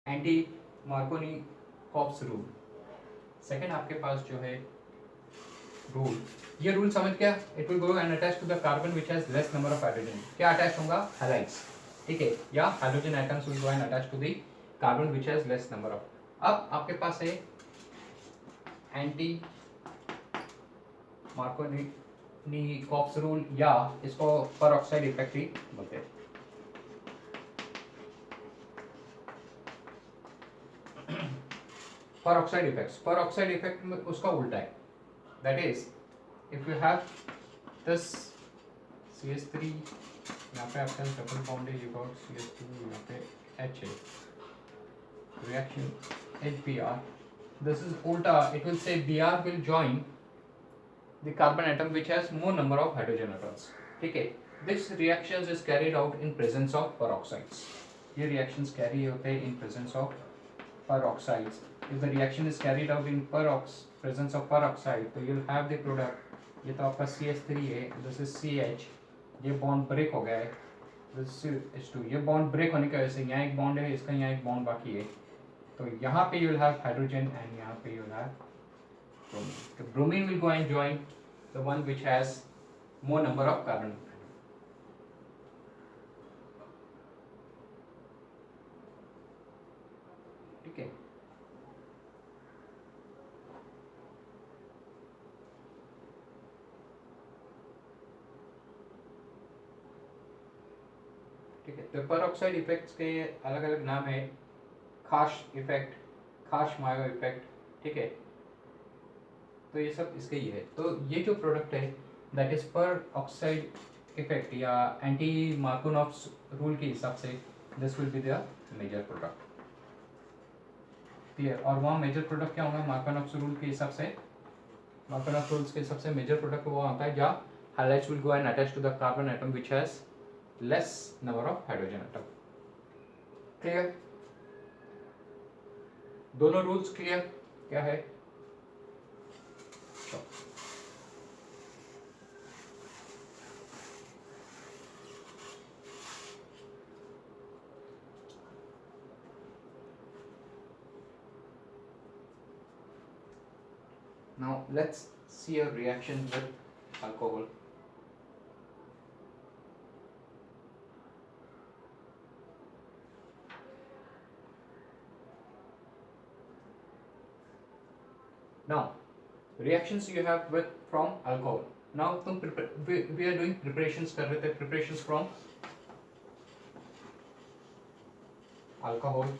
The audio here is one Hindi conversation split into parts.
Anti Markovnikov's rule. सेकंड आपके पास जो है रूल, ये रूल समझ गया, it will go and attach to the carbon which has less number of hydrogen. क्या अटैच होगा? हैलाइड्स, ठीक है, या hydrogen atoms will go and attach to the carbon which has less number of. अब आपके पास है एंटी मार्कोनिकॉफ्स रूल, या इसको परऑक्साइड इफेक्ट ही बोलते हैं। peroxide effect में उसका उल्टा है, that is if you have this CH3, यहाँ पे आपका डबल बॉन्ड है, you got CH2, यहाँ पे H है, reaction HBr, this is ulta, it will say Br will join the carbon atom which has more number of hydrogen atoms, ठीक है। this reactions is carried out in presence of peroxides, ये reactions carry होते हैं in presence of peroxides. If the reaction is carried out in presence of peroxide, तो you'll have the product, ये तो आपका CH3 है, this is CH, ये बॉन्ड ब्रेक हो गया है, this is H2, ये बॉन्ड ब्रेक होने की वजह से यहाँ एक बॉन्ड है, इसका यहाँ एक बॉन्ड बाकी है, तो यहाँ पे you'll have hydrogen and यहाँ पे you'll have bromine. The bromine will go and join the one which has more number of carbon. ठीक है, ठीक है। तो पेरोक्साइड इफेक्ट्स के अलग अलग नाम है, खाश इफेक्ट, खाश मायो इफेक्ट, ठीक है, तो ये सब इसके ही है। तो ये जो प्रोडक्ट है दैट इज पेरोक्साइड इफेक्ट या एंटी मार्कोनॉफ्स रूल के हिसाब से this will be the major product, clear. और वहाँ मेजर प्रोडक्ट क्या होगा मार्कोनॉफ्स रूल के हिसाब से? मार्कोनॉफ्स रूल्स के हिसाब से मेजर प्रोडक्ट वो होता है जहाँ halides will go and attach to the carbon atom which has less number of hydrogen atom, clear. दोनों रूल्स क्लियर क्या है? Now let's see a reaction with alcohol. Now reactions you have with from alcohol. Now we are doing preparations कर रहे थे, preparations from alcohol.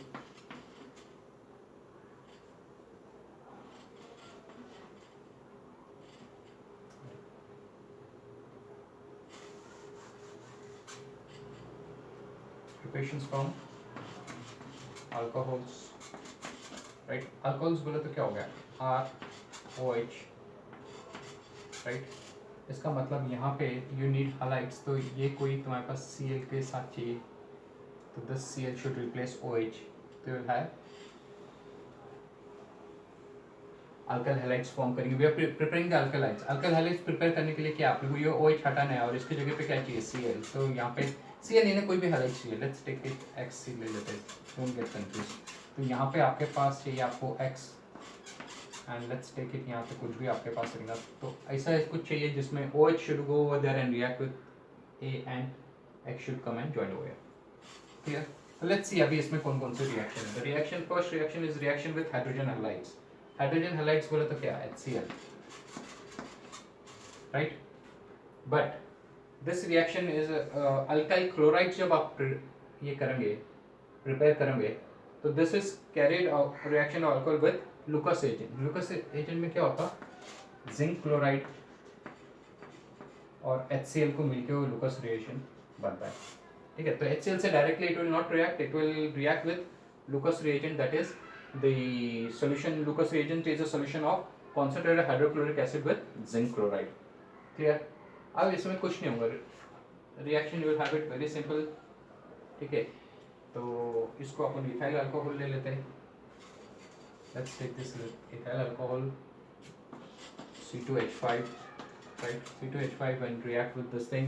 Preparations from alcohols, right? Alcohols बोले तो क्या हो गया? R-OH, right? इसका मतलब यहाँ पे you need halides, तो ये कोई तुम्हारे पास Cl के साथ चाहिए, तो this Cl should replace OH, तो you'll have alkyl halides form करेंगे। We are preparing the alkyl halides. Alkyl halides prepare करने के लिए क्या आप लोगों को ये OH हटाना है और इसकी जगह पे क्या चाहिए? Cl। तो यहाँ पे Cl नहीं, कोई भी हैलाइड चाहिए, लेट्स टेक इट XC ले लेते हैं, डोंट गेट कंफ्यूज। तो यहाँ पे आपके पास चाहिए आपको X and let's take it, यहाँ पे कुछ भी आपके पास रहेगा, तो ऐसा कुछ चाहिए जिसमें OH should go over there and react with A and X should come and join over, clear. तो लेट्स सी अभी इसमें कौन कौन से रिएक्शन है। The reaction, first reaction is reaction with hydrogen halides. Hydrogen halides बोले तो क्या? HCl, right. But this reaction is alkyl chloride. जब आप ये करेंगे, प्रिपेयर करेंगे, तो this is carried reaction of alcohol with Lucas agent. Lucas agent में क्या होता? जिंक क्लोराइड और HCl को मिलकर वो लुकस रिएक्शन बनता है, ठीक है। तो HCl से directly it will not react, it will react with Lucas reagent, that is the solution. Lucas reagent is a solution of concentrated hydrochloric acid with zinc chloride, clear। अब इसमें कुछ नहीं होगा, reaction you will have it very simple, ठीक है। तो इसको अपन इथाइल अल्कोहल ले लेते हैं, let's take this ethyl alcohol C2H5, right. C2H5 and react with this thing,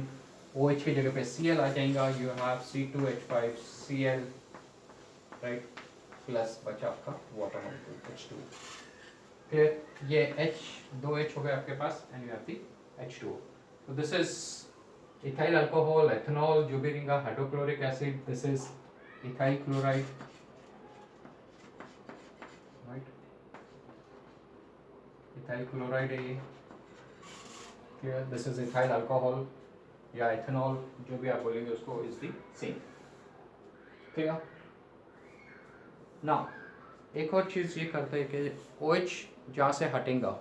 OH की जगह पे Cl आ जाएगा, you have C2H5 Cl, right. Plus बचा आपका वाटर मॉलिक्यूल H2। क्लियर? ये H, 2H हो गए आपके पास and you have the H2O। So this is ethyl alcohol, ethanol, जो भी रहेगा, hydrochloric acid, this is ethyl chloride, right? Ethyl chloride है ये, clear? This is ethyl alcohol या ethanol, जो भी आप बोलेंगे उसको, is the same, clear? Now एक और चीज़ ये करता है कि OH जहाँ से हटेगा,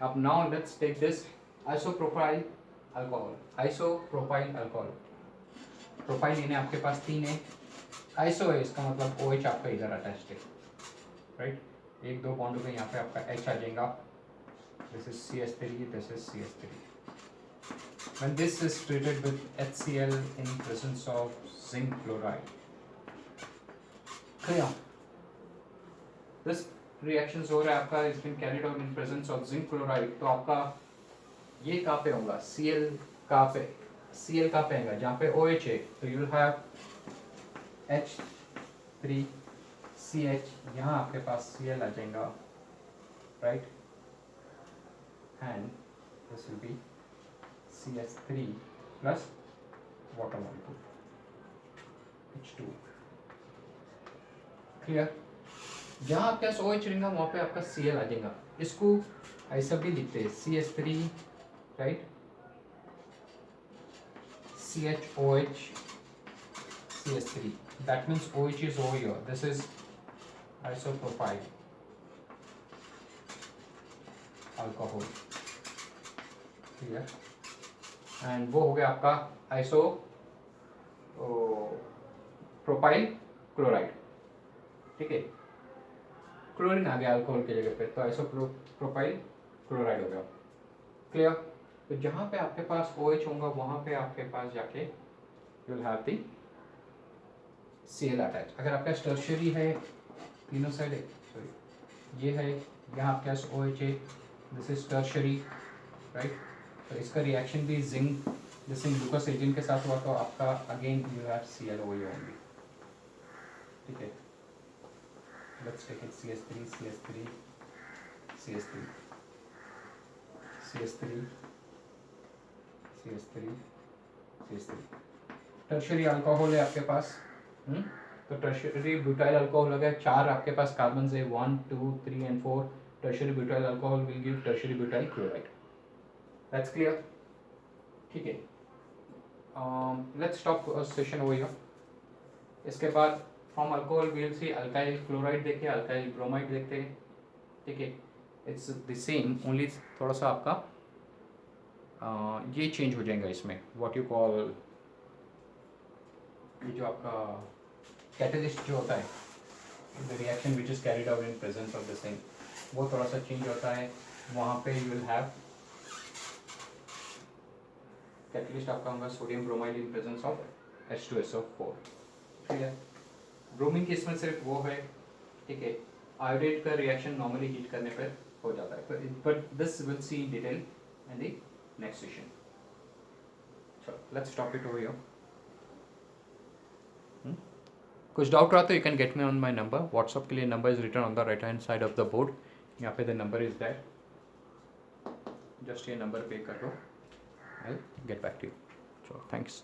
अब now let's take this isopropyl alcohol, isopropyl alcohol, propyl इन्हें आपके पास 3 है, आइसो है इसका मतलब OH आपका इधर अटैच्ड है, राइट? 1-2 बॉन्ड हो गए, यहाँ पे आपका H आ जाएगा, this is CH3, this is CH3। When this is treated with HCl in presence of zinc chloride, clear? This reactions हो रहा है आपका, is been carried out in presence of zinc chloride, तो आपका ये कहाँ पे होगा, Cl कहाँ पे, Cl कहाँ पे आएगा, जहाँ पे OH है, तो you will have H3CH, यहाँ आपके पास Cl आ जाएगा, right? And this will B CH3 plus water molecule H2। Clear? जहाँ आपके पास OH रहेगा वहाँ पे आपका Cl आ जाएगा, इसको ऐसा भी लिखते हैं CH3, right? CHOH CH3, that means OH is over here, this is isopropyl alcohol, clear? and वो हो गया आपका आइसो प्रोपाइल क्लोराइड, ठीक है? क्लोरीन आ गया अल्कोहल की जगह पे, तो आइसो प्रोपाइल क्लोराइड हो गया, क्लियर? तो जहाँ पे आपके पास OH होगा वहाँ पे आपके पास जाके you will have the Cl attach. अगर आपके पास टर्शियरी है, तीनों साइड है, सॉरी ये है, यहाँ आपके पास OH है, दिस इज टर्शियरी, राइट? तो इसका रिएक्शन भी जिंक जैसे ग्लूकोज एजेंट के साथ हुआ, तो आपका again you have Cl only, ठीक है? Let's take it CH3 CH3 CH3 CH3 CH3 CH3, tertiary alcohol है आपके पास, तो टर्शियरी ब्यूटाइल अल्कोहल हो गया, 4 आपके पास कार्बन है, 1 2 3 and 4, tertiary butyl alcohol will give tertiary butyl chloride, that's clear, ठीक है? Let's stop session over here. इसके बाद from alcohol we will see alkyl chloride देखे, अल्काइल ब्रोमाइड देखते हैं, ठीक है? इट्स द सेम, ओनली थोड़ा सा आपका ये चेंज हो जाएगा इसमें, व्हाट यू कॉल, ये जो आपका कैटलिस्ट जो होता है, the reaction which is carried out in presence of the same, वो थोड़ा सा चेंज होता है, वहाँ पे यू विल हैव कैटलिस्ट आपका होगा sodium bromide in presence of H2SO4, ठीक है? ब्रोमीन की इसमें सिर्फ वो है, ठीक है? आयोडेट का रिएक्शन नॉर्मली हीट करने पर हो जाता है, but this will see in detail in the next session. चलो let's stop it over here. कुछ डाउट रहा तो you can get me on my number, WhatsApp के लिए number is written on the right hand side of the board, यहाँ पे the number is that, just ये नंबर पे कर लो, I get back to you. So thanks.